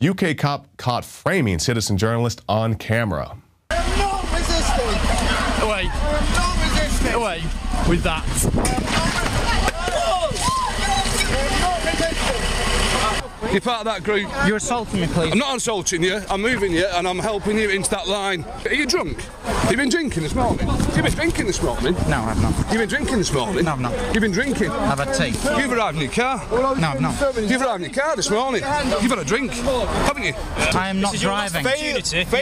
UK cop caught framing citizen journalist on camera. I am not resisting. Away. I am not resisting. Away with that. You're part of that group. You're assaulting me, please. I'm not assaulting you, I'm moving you and I'm helping you into that line. Are you drunk? You've been drinking this morning? You've been drinking this morning? No, I've not. You've been drinking this morning? No, I've not. You've been drinking? I've had tea. You've arrived in your car? No, I've not. You've arrived in your car this morning? You've had a drink, haven't you? I am not driving. You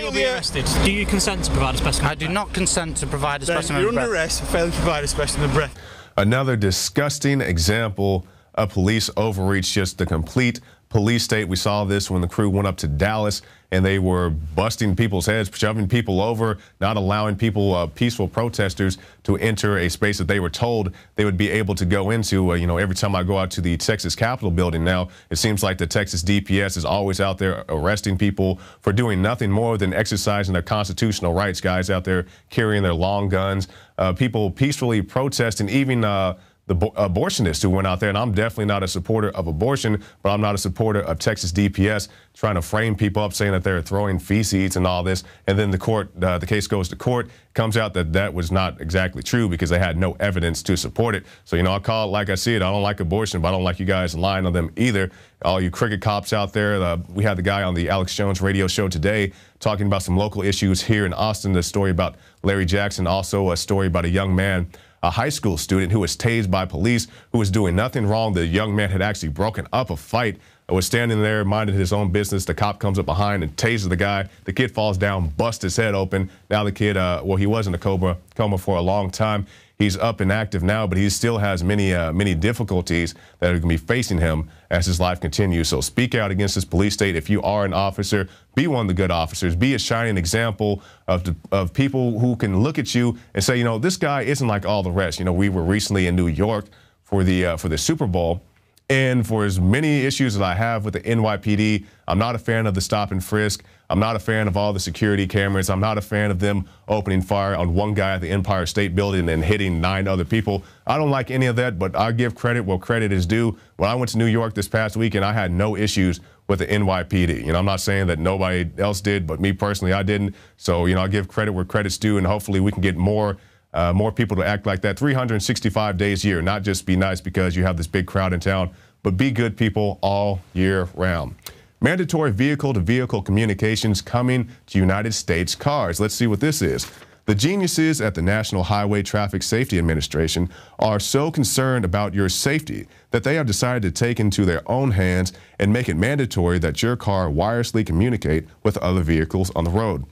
will be arrested. Do you consent to provide a specimen? I do not consent to provide a specimen You're of breath. under arrest for failing to provide a specimen of breath. Another disgusting example of police overreach, just the complete police state. We saw this when the crew went up to Dallas and they were busting people's heads, shoving people over, not allowing people, peaceful protesters, to enter a space that they were told they would be able to go into. You know, every time I go out to the Texas Capitol building now, it seems like the Texas DPS is always out there arresting people for doing nothing more than exercising their constitutional rights. Guys out there carrying their long guns, people peacefully protesting, even the abortionists who went out there. And I'm definitely not a supporter of abortion, but I'm not a supporter of Texas DPS trying to frame people up, saying that they're throwing feces and all this. And then the case goes to court. Comes out that that was not exactly true because they had no evidence to support it. So, you know, I call it like I see it. I don't like abortion, but I don't like you guys lying on them either. All you cricket cops out there. We had the guy on the Alex Jones radio show today talking about some local issues here in Austin. The story about Larry Jackson, also a story about a young man, a high school student who was tased by police, who was doing nothing wrong. The young man had actually broken up a fight, was standing there minding his own business. The cop comes up behind and tases the guy. The kid falls down, busts his head open. Now the kid, well, he was in a coma for a long time. He's up and active now, but he still has many difficulties that are going to be facing him as his life continues. So speak out against this police state. If you are an officer, be one of the good officers. Be a shining example of people who can look at you and say, you know, this guy isn't like all the rest. You know, we were recently in New York for the Super Bowl. And for as many issues that I have with the NYPD, I'm not a fan of the stop and frisk. I'm not a fan of all the security cameras. I'm not a fan of them opening fire on one guy at the Empire State Building and hitting 9 other people. I don't like any of that, but I give credit where credit is due. When I went to New York this past weekend, I had no issues with the NYPD. You know, I'm not saying that nobody else did, but me personally, I didn't. So, you know, I give credit where credit's due, and hopefully we can get more people to act like that 365 days a year, not just be nice because you have this big crowd in town, but be good people all year round. Mandatory vehicle-to-vehicle communications coming to United States cars. Let's see what this is. The geniuses at the National Highway Traffic Safety Administration are so concerned about your safety that they have decided to take into their own hands and make it mandatory that your car wirelessly communicate with other vehicles on the road.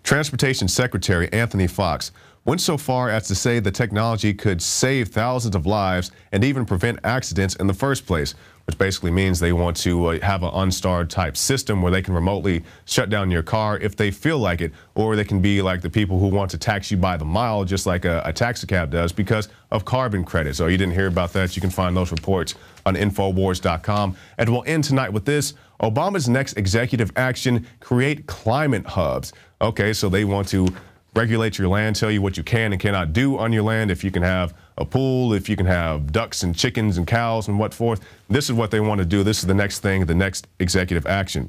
Transportation Secretary Anthony Foxx went so far as to say the technology could save thousands of lives and even prevent accidents in the first place, which basically means they want to have an OnStar type system where they can remotely shut down your car if they feel like it, or they can be like the people who want to tax you by the mile, just like a taxi cab does, because of carbon credits. So you didn't hear about that. You can find those reports on Infowars.com. And we'll end tonight with this. Obama's next executive action, create climate hubs. Okay, so they want to regulate your land, tell you what you can and cannot do on your land, if you can have a pool, if you can have ducks and chickens and cows and what forth. This is what they want to do. This is the next thing, the next executive action.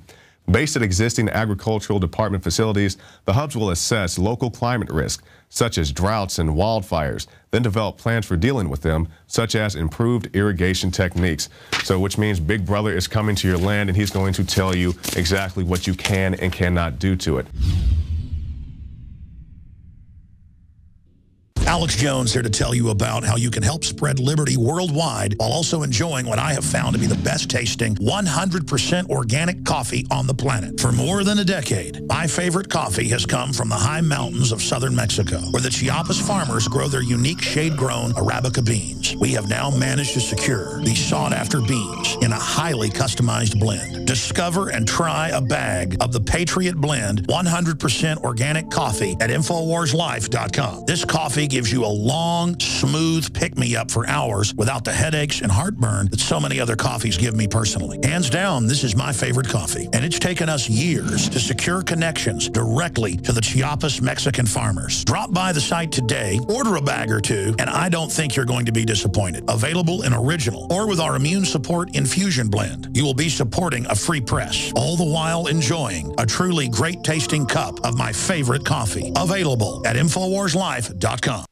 Based at existing agricultural department facilities, the hubs will assess local climate risk, such as droughts and wildfires, then develop plans for dealing with them, such as improved irrigation techniques. So which means Big Brother is coming to your land and he's going to tell you exactly what you can and cannot do to it. Alex Jones here to tell you about how you can help spread liberty worldwide while also enjoying what I have found to be the best tasting 100% organic coffee on the planet. For more than a decade, my favorite coffee has come from the high mountains of southern Mexico, where the Chiapas farmers grow their unique shade-grown Arabica beans. We have now managed to secure these sought-after beans in a highly customized blend. Discover and try a bag of the Patriot Blend 100% organic coffee at InfoWarsLife.com. This coffee gives gives you a long, smooth pick-me-up for hours without the headaches and heartburn that so many other coffees give me personally. Hands down, this is my favorite coffee, and it's taken us years to secure connections directly to the Chiapas Mexican farmers. Drop by the site today, order a bag or two, and I don't think you're going to be disappointed. Available in original or with our immune support infusion blend. You will be supporting a free press, all the while enjoying a truly great tasting cup of my favorite coffee. Available at InfoWarsLife.com.